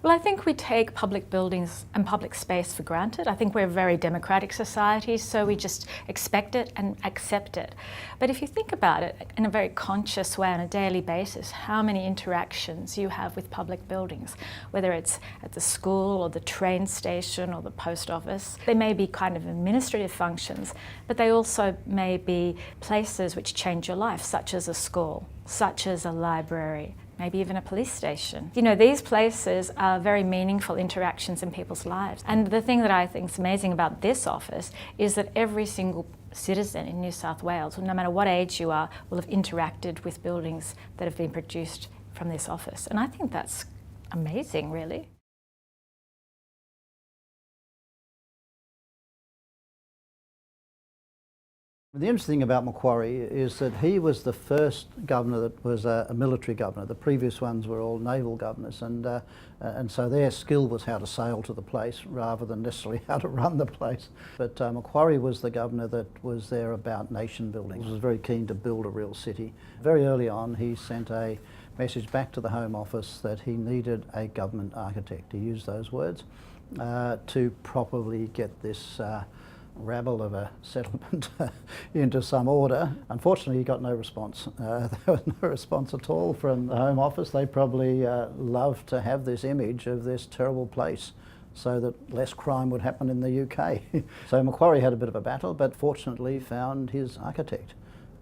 Well, I think we take public buildings and public space for granted. I think we're a very democratic society, so we just expect it and accept it. But if you think about it in a very conscious way on a daily basis, how many interactions you have with public buildings, whether it's at the school or the train station or the post office. They may be kind of administrative functions, but they also may be places which change your life, such as a school, such as a library, maybe even a police station. You know, these places are very meaningful interactions in people's lives. And the thing that I think is amazing about this office is that every single citizen in New South Wales, no matter what age you are, will have interacted with buildings that have been produced from this office. And I think that's amazing, really. The interesting thing about Macquarie is that he was the first governor that was a military governor. The previous ones were all naval governors, and so their skill was how to sail to the place rather than necessarily how to run the place. But Macquarie was the governor that was there about nation building. He was very keen to build a real city. Very early on he sent a message back to the Home Office that he needed a government architect, he used those words, to properly get this rabble of a settlement into some order. Unfortunately, he got no response. There was no response at all from the Home Office. They probably love to have this image of this terrible place so that less crime would happen in the UK. So Macquarie had a bit of a battle, but fortunately found his architect.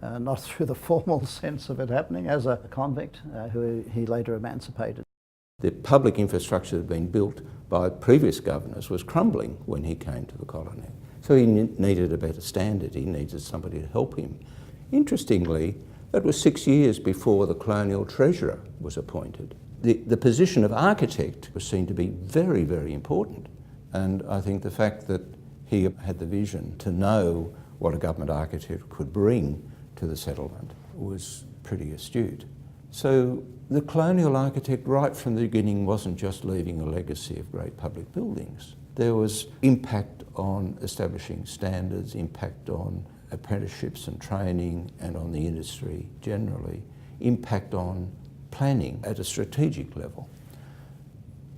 Not through the formal sense of it happening, as a convict who he later emancipated. The public infrastructure that had been built by previous governors was crumbling when he came to the colony. So he needed a better standard, he needed somebody to help him. Interestingly, that was 6 years before the colonial treasurer was appointed. The position of architect was seen to be very, very important. And I think the fact that he had the vision to know what a government architect could bring to the settlement was pretty astute. So the colonial architect right from the beginning wasn't just leaving a legacy of great public buildings. There was impact on establishing standards, impact on apprenticeships and training and on the industry generally, impact on planning at a strategic level.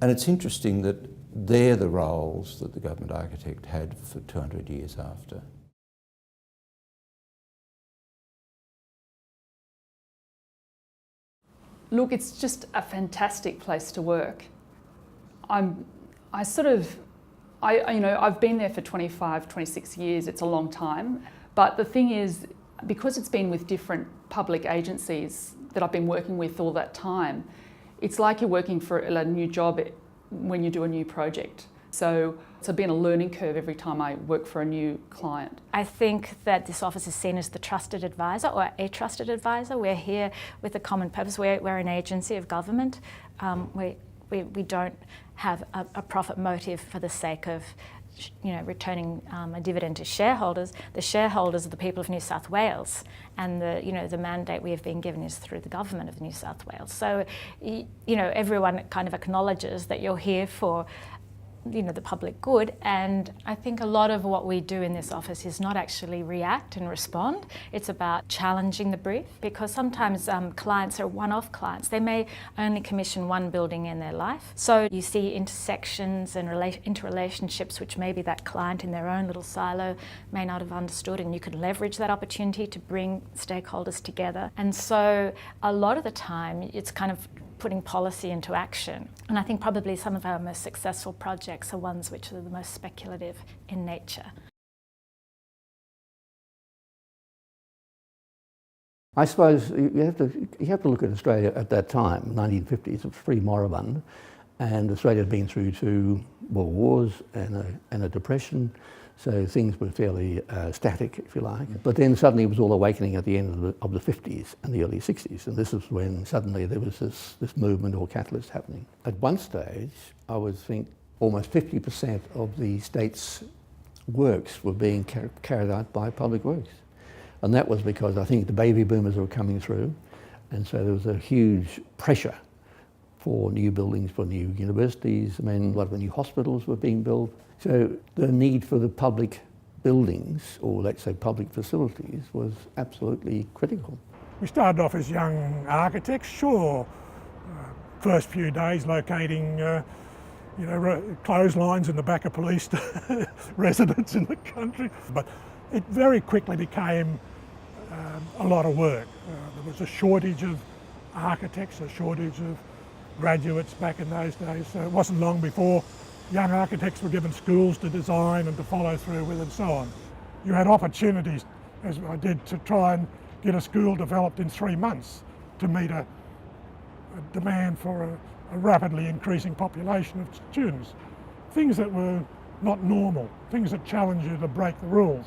And it's interesting that they're the roles that the government architect had for 200 years after. Look, it's just a fantastic place to work. I've been there for 25, 26 years, it's a long time. But the thing is, because it's been with different public agencies that I've been working with all that time, it's like you're working for a new job when you do a new project. So it's been a learning curve every time I work for a new client. I think that this office is seen as the trusted advisor or a trusted advisor. We're here with a common purpose. We're an agency of government. We don't have a profit motive for the sake of returning a dividend to shareholders. The shareholders are the people of New South Wales, and the mandate we have been given is through the government of New South Wales. So everyone kind of acknowledges that you're here for the public good, and I think a lot of what we do in this office is not actually react and respond. It's about challenging the brief, because sometimes clients are one-off clients. They may only commission one building in their life. So you see intersections and interrelationships which maybe that client in their own little silo may not have understood, and you can leverage that opportunity to bring stakeholders together. And so a lot of the time it's kind of putting policy into action. And I think probably some of our most successful projects are ones which are the most speculative in nature. I suppose you have to look at Australia at that time, 1950s, it was pretty moribund, and Australia had been through 2 world wars and a depression, so things were fairly static, if you like. But then suddenly it was all awakening at the end of the 50s and the early 60s, and this is when suddenly there was this movement or catalyst happening. At one stage, I would think almost 50% of the state's works were being carried out by public works. And that was because I think the baby boomers were coming through, and so there was a huge pressure for new buildings, for new universities. I mean, a lot of the new hospitals were being built. So the need for the public buildings, or let's say public facilities, was absolutely critical. We started off as young architects, sure. First few days locating you know, clotheslines in the back of police residents in the country. But it very quickly became a lot of work. There was a shortage of architects, a shortage of graduates back in those days. So it wasn't long before young architects were given schools to design and to follow through with and so on. You had opportunities, as I did, to try and get a school developed in 3 months to meet a demand for a rapidly increasing population of students. Things that were not normal, things that challenged you to break the rules.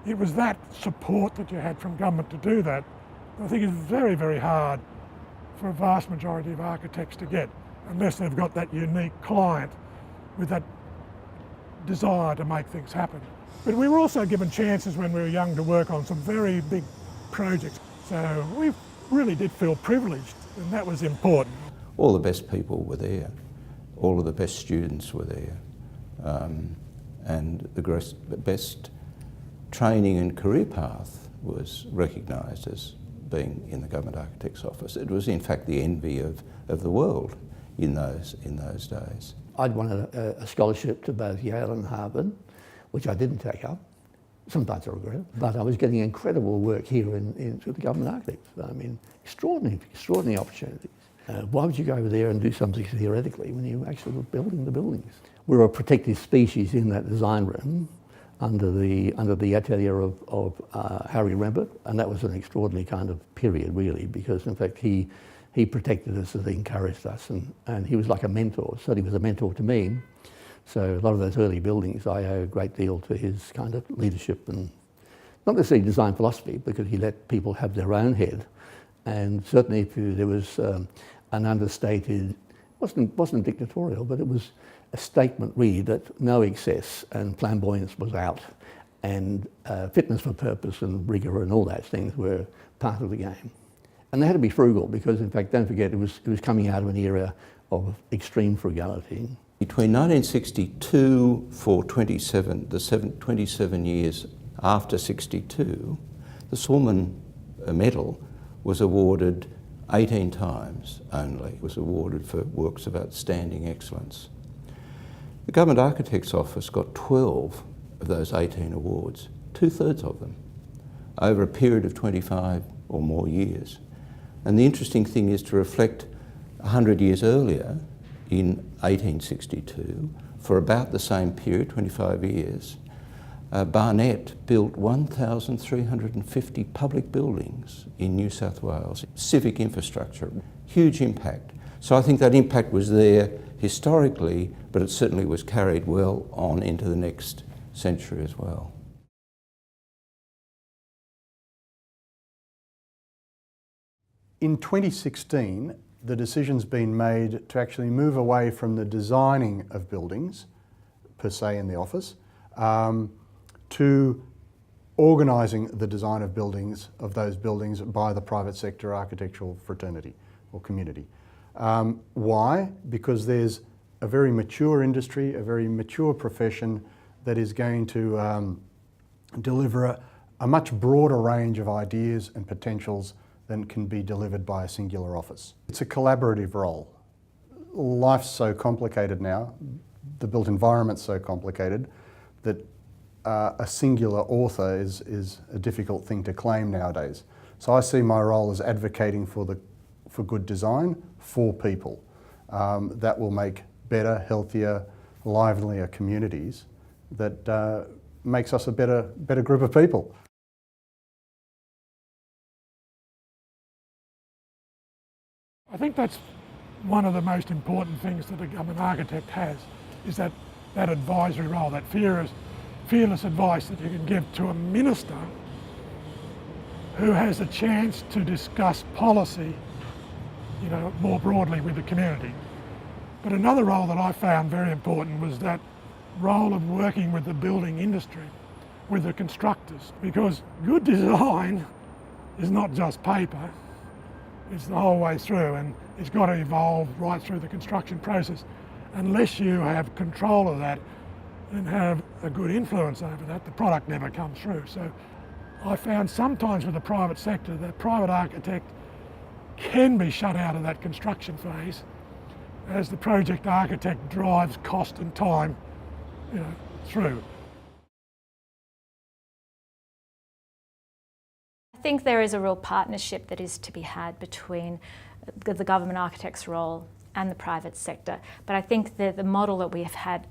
It was that support that you had from government to do that. I think it's very, very hard for a vast majority of architects to get, unless they've got that unique client with that desire to make things happen. But we were also given chances when we were young to work on some very big projects. So we really did feel privileged, and that was important. All the best people were there. All of the best students were there. And the best training and career path was recognised as being in the Government Architect's Office. It was in fact the envy of the world in those days. I'd wanted a scholarship to both Yale and Harvard, which I didn't take up. Sometimes I regret it, but I was getting incredible work here through the Government Architects. I mean, extraordinary opportunities. Why would you go over there and do something theoretically when you actually were building the buildings? We were a protected species in that design room under the atelier of Harry Rembert, and that was an extraordinary kind of period, really, because in fact he protected us and he encouraged us, and he was like a mentor. So he was a mentor to me. So a lot of those early buildings I owe a great deal to his kind of leadership, and not necessarily design philosophy, because he let people have their own head. And certainly if there was an understated, wasn't dictatorial, but it was a statement really that no excess and flamboyance was out, and fitness for purpose and rigour and all those things were part of the game. And they had to be frugal, because in fact, don't forget, it was coming out of an era of extreme frugality. Between 1962 for 27 years after 62, the Sulman Medal was awarded 18 times only. It was awarded for works of outstanding excellence. The Government Architect's Office got 12 of those 18 awards, 2/3 of them, over a period of 25 or more years. And the interesting thing is to reflect 100 years earlier, in 1862, for about the same period, 25 years, Barnett built 1,350 public buildings in New South Wales, civic infrastructure, huge impact. So I think that impact was there historically, but it certainly was carried well on into the next century as well. In 2016, the decision's been made to actually move away from the designing of buildings, per se in the office, to organising the design of those buildings by the private sector architectural fraternity or community. Why? Because there's a very mature industry, a very mature profession that is going to deliver a much broader range of ideas and potentials than can be delivered by a singular office. It's a collaborative role. Life's so complicated now, the built environment's so complicated, that a singular author is a difficult thing to claim nowadays. So I see my role as advocating for good design for people. That will make better, healthier, livelier communities that makes us a better group of people. I think that's one of the most important things that a government architect has, is that advisory role, that fearless advice that you can give to a minister who has a chance to discuss policy, you know, more broadly with the community. But another role that I found very important was that role of working with the building industry, with the constructors, because good design is not just paper. It's the whole way through, and it's got to evolve right through the construction process. Unless you have control of that and have a good influence over that, the product never comes through. So I found sometimes with the private sector that private architect can be shut out of that construction phase as the project architect drives cost and time, through. I think there is a real partnership that is to be had between the government architect's role and the private sector. But I think that the model that we have had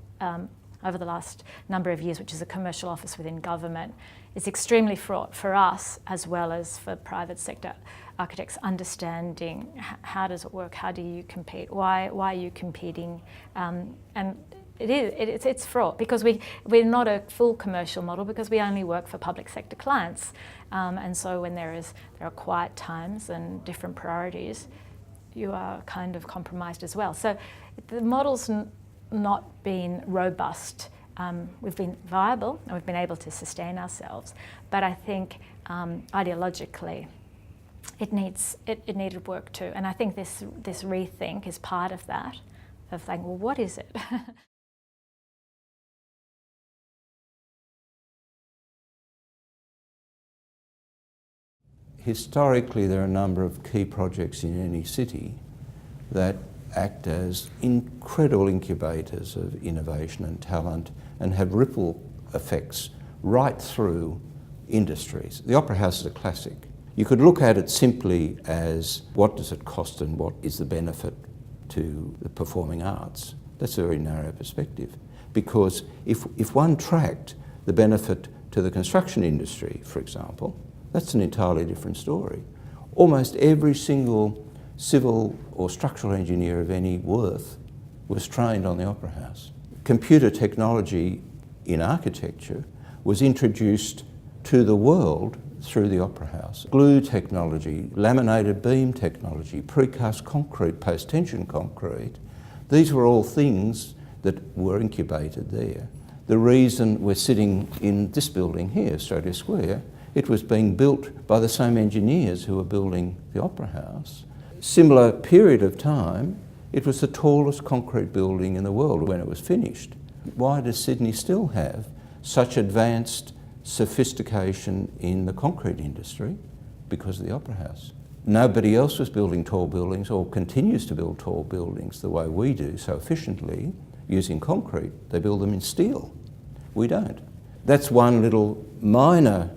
over the last number of years, which is a commercial office within government, is extremely fraught for us as well as for private sector architects, understanding how does it work, how do you compete, why are you competing, and it's fraught because we're not a full commercial model because we only work for public sector clients, and so when there are quiet times and different priorities, you are kind of compromised as well. So the model's not been robust. We've been viable and we've been able to sustain ourselves, but I think ideologically it needed work too. And I think this rethink is part of that, of saying, well, what is it? Historically, there are a number of key projects in any city that act as incredible incubators of innovation and talent and have ripple effects right through industries. The Opera House is a classic. You could look at it simply as what does it cost and what is the benefit to the performing arts. That's a very narrow perspective, because if one tracked the benefit to the construction industry, for example, that's an entirely different story. Almost every single civil or structural engineer of any worth was trained on the Opera House. Computer technology in architecture was introduced to the world through the Opera House. Glue technology, laminated beam technology, precast concrete, post-tension concrete, these were all things that were incubated there. The reason we're sitting in this building here, Australia Square, it was being built by the same engineers who were building the Opera House. Similar period of time, it was the tallest concrete building in the world when it was finished. Why does Sydney still have such advanced sophistication in the concrete industry? Because of the Opera House. Nobody else was building tall buildings or continues to build tall buildings the way we do so efficiently using concrete. They build them in steel. We don't. That's one little minor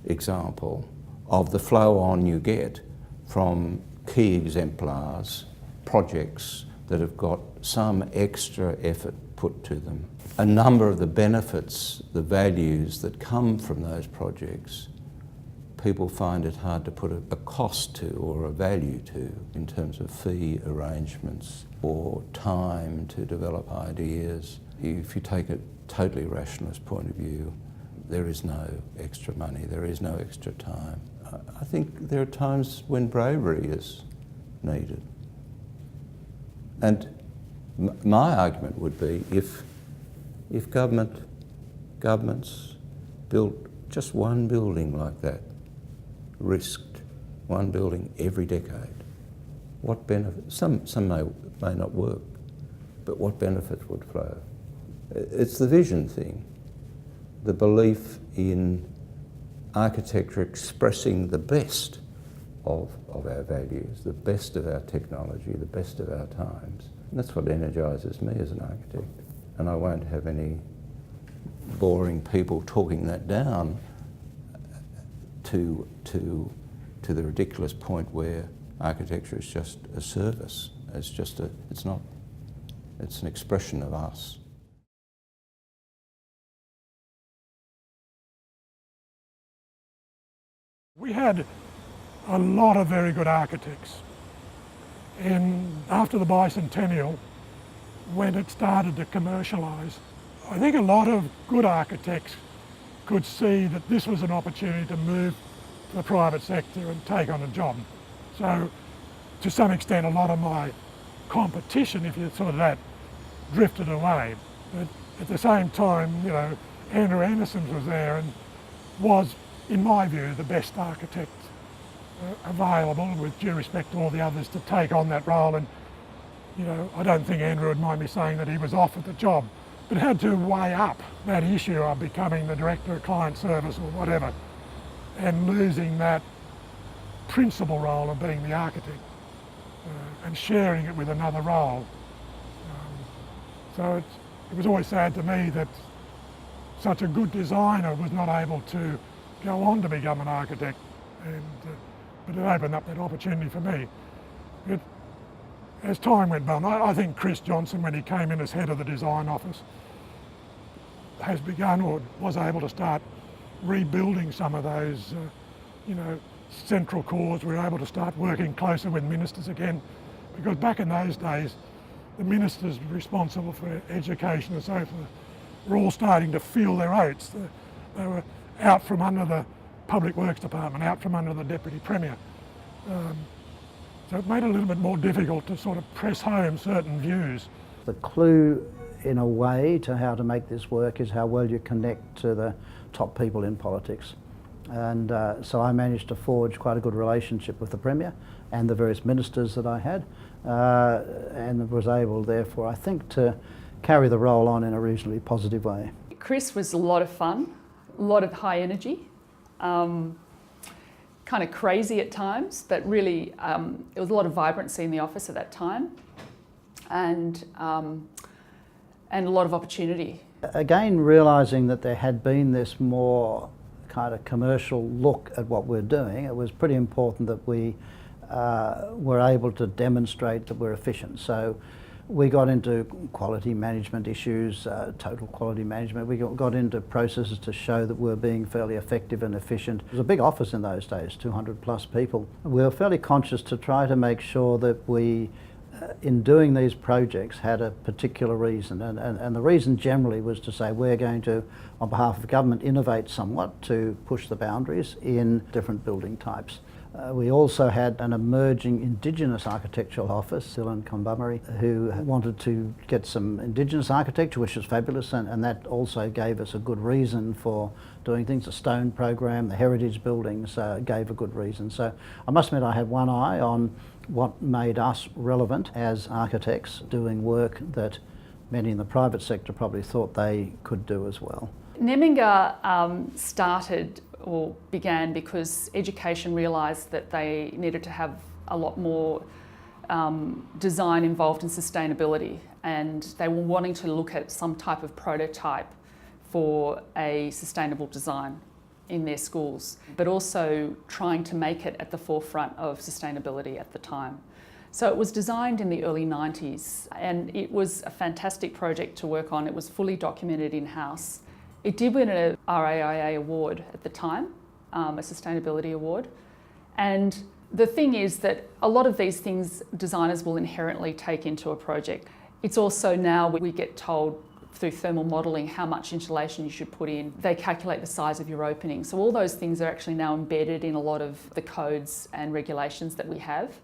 example of the flow on you get from key exemplars, projects that have got some extra effort put to them. A number of the benefits, the values that come from those projects, people find it hard to put a cost to or a value to in terms of fee arrangements or time to develop ideas. If you take a totally rationalist point of view, there is no extra money, there is no extra time. I think there are times when bravery is needed. And my argument would be if governments built just one building like that, risked one building every decade, what benefit? Some may not work, but what benefits would flow? It's the vision thing. The belief in architecture expressing the best of our values, the best of our technology, the best of our times. And that's what energises me as an architect. And I won't have any boring people talking that down to the ridiculous point where architecture is just a service. It's not. It's an expression of us. We had a lot of very good architects, and after the bicentennial, when it started to commercialise, I think a lot of good architects could see that this was an opportunity to move to the private sector and take on a job. So to some extent a lot of my competition, if you sort of that, drifted away. But at the same time, Andrew Anderson was there and was, in my view, the best architect available, with due respect to all the others, to take on that role. And I don't think Andrew would mind me saying that he was offered the job, but had to weigh up that issue of becoming the director of client service or whatever, and losing that principal role of being the architect and sharing it with another role. So it was always sad to me that such a good designer was not able to go on to become an architect, and but it opened up that opportunity for me. But as time went on, I think Chris Johnson, when he came in as head of the design office, has begun or was able to start rebuilding some of those, central cores. We were able to start working closer with ministers again, because back in those days, the ministers responsible for education and so forth were all starting to feel their oats. They were out from under the Public Works Department, out from under the Deputy Premier. So it made it a little bit more difficult to sort of press home certain views. The clue, in a way, to how to make this work is how well you connect to the top people in politics. And so I managed to forge quite a good relationship with the Premier and the various ministers that I had, and was able, therefore, I think, to carry the role on in a reasonably positive way. Chris was a lot of fun, a lot of high energy, kind of crazy at times, but really there was a lot of vibrancy in the office at that time, and a lot of opportunity. Again, realising that there had been this more kind of commercial look at what we're doing, it was pretty important that we were able to demonstrate that we're efficient. So we got into quality management issues, total quality management. We got into processes to show that we're being fairly effective and efficient. It was a big office in those days, 200 plus people. We were fairly conscious to try to make sure that we, in doing these projects, had a particular reason. And the reason generally was to say we're going to, on behalf of government, innovate somewhat to push the boundaries in different building types. We also had an emerging Indigenous architectural office, Silan Kumbamari, who wanted to get some Indigenous architecture, which was fabulous, and that also gave us a good reason for doing things. The stone program, the heritage buildings gave a good reason. So I must admit I had one eye on what made us relevant as architects, doing work that many in the private sector probably thought they could do as well. Nemmingar started or began because education realised that they needed to have a lot more design involved in sustainability, and they were wanting to look at some type of prototype for a sustainable design in their schools, but also trying to make it at the forefront of sustainability at the time. So it was designed in the early 90s, and it was a fantastic project to work on. It was fully documented in-house. It did win a RAIA award at the time, a sustainability award. And the thing is that a lot of these things designers will inherently take into a project. It's also now we get told through thermal modelling how much insulation you should put in. They calculate the size of your opening. So all those things are actually now embedded in a lot of the codes and regulations that we have.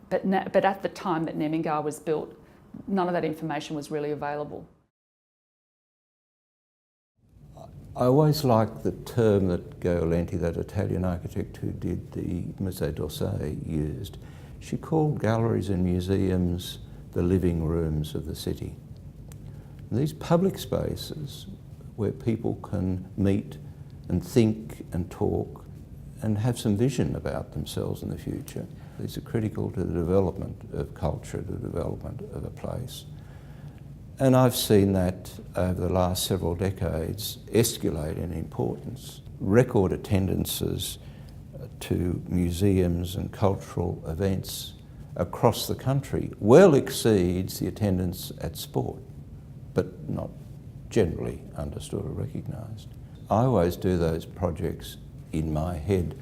But at the time that Nemmingar was built, none of that information was really available. I always liked the term that Gaolenti, that Italian architect who did the Musée d'Orsay, used. She called galleries and museums the living rooms of the city. And these public spaces where people can meet and think and talk and have some vision about themselves in the future, these are critical to the development of culture, the development of a place. And I've seen that over the last several decades escalate in importance. Record attendances to museums and cultural events across the country well exceeds the attendance at sport, but not generally understood or recognised. I always do those projects in my head,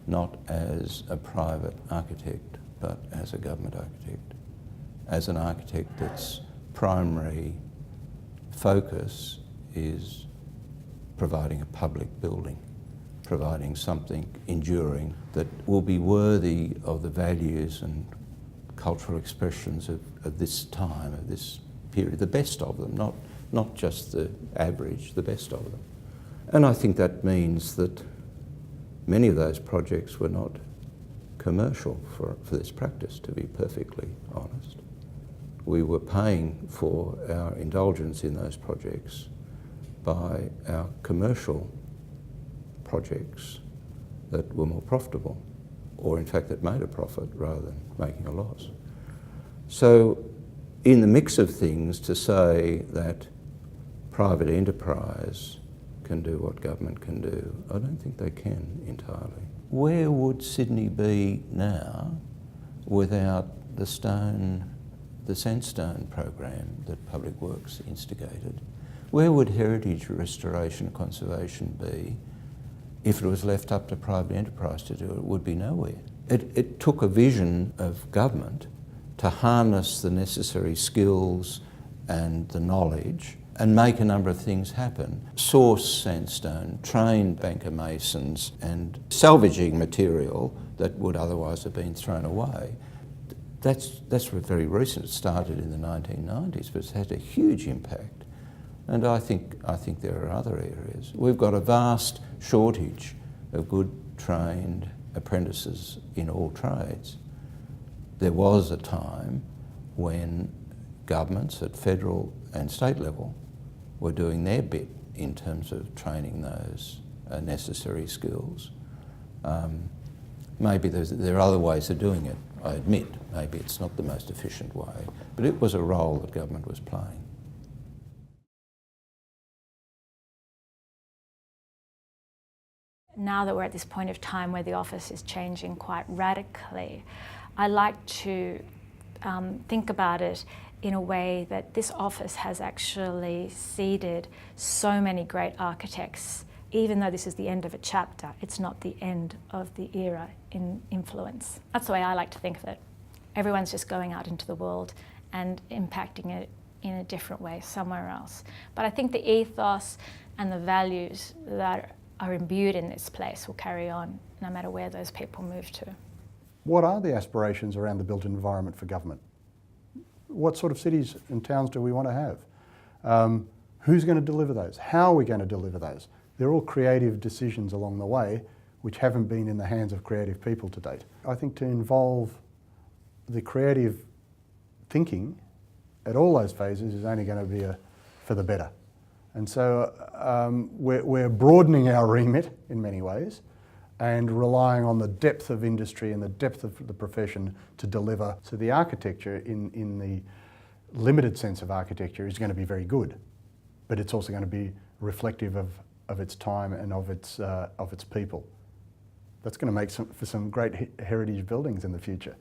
not as a private architect, but as a government architect, as an architect that's primary focus is providing a public building, providing something enduring that will be worthy of the values and cultural expressions of this time, of this period, the best of them, not just the average, the best of them. And I think that means that many of those projects were not commercial for this practice, to be perfectly honest. We were paying for our indulgence in those projects by our commercial projects that were more profitable, or in fact that made a profit rather than making a loss. So in the mix of things to say that private enterprise can do what government can do, I don't think they can entirely. Where would Sydney be now without the sandstone program that Public Works instigated? Where would heritage restoration and conservation be if it was left up to private enterprise to do it? It would be nowhere. It took a vision of government to harness the necessary skills and the knowledge and make a number of things happen. Source sandstone, train banker masons, and salvaging material that would otherwise have been thrown away. That's very recent. It started in the 1990s, but it's had a huge impact. And I think there are other areas. We've got a vast shortage of good trained apprentices in all trades. There was a time when governments at federal and state level were doing their bit in terms of training those necessary skills. Maybe there are other ways of doing it, I admit. Maybe it's not the most efficient way, but it was a role that government was playing. Now that we're at this point of time where the office is changing quite radically, I like to think about it in a way that this office has actually seeded so many great architects. Even though this is the end of a chapter, it's not the end of the era in influence. That's the way I like to think of it. Everyone's just going out into the world and impacting it in a different way somewhere else. But I think the ethos and the values that are imbued in this place will carry on no matter where those people move to. What are the aspirations around the built environment for government? What sort of cities and towns do we want to have? Who's going to deliver those? How are we going to deliver those? They're all creative decisions along the way which haven't been in the hands of creative people to date. I think to involve the creative thinking at all those phases is only going to be for the better. And so we're broadening our remit in many ways and relying on the depth of industry and the depth of the profession to deliver. So the architecture in the limited sense of architecture is going to be very good, but it's also going to be reflective of its time and of its people. That's going to make for some great heritage buildings in the future.